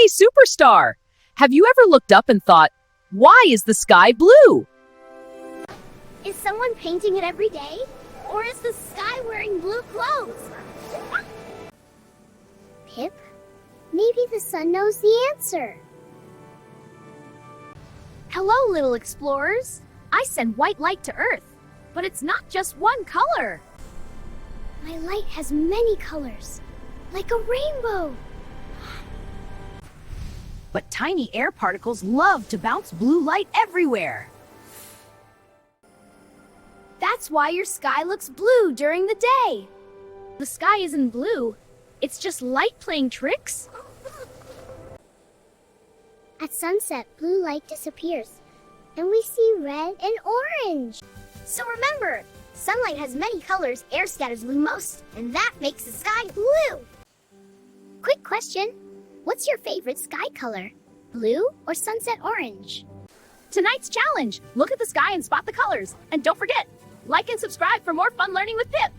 Hey, superstar! Have you ever looked up and thought, why is the sky blue? Is someone painting it every day? Or is the sky wearing blue clothes? Pip, maybe the sun knows the answer. Hello, little explorers. I send white light to Earth, but it's not just one color. My light has many colors, like a rainbow. But tiny air particles love to bounce blue light everywhere. That's why your sky looks blue during the day. The sky isn't blue, it's just light playing tricks. At sunset, blue light disappears, and we see red and orange. So remember, sunlight has many colors, air scatters blue most, and that makes the sky blue. Quick question, what's your favorite sky color? Blue or sunset orange? Tonight's challenge, look at the sky and spot the colors. And don't forget, like and subscribe for more fun learning with Pip.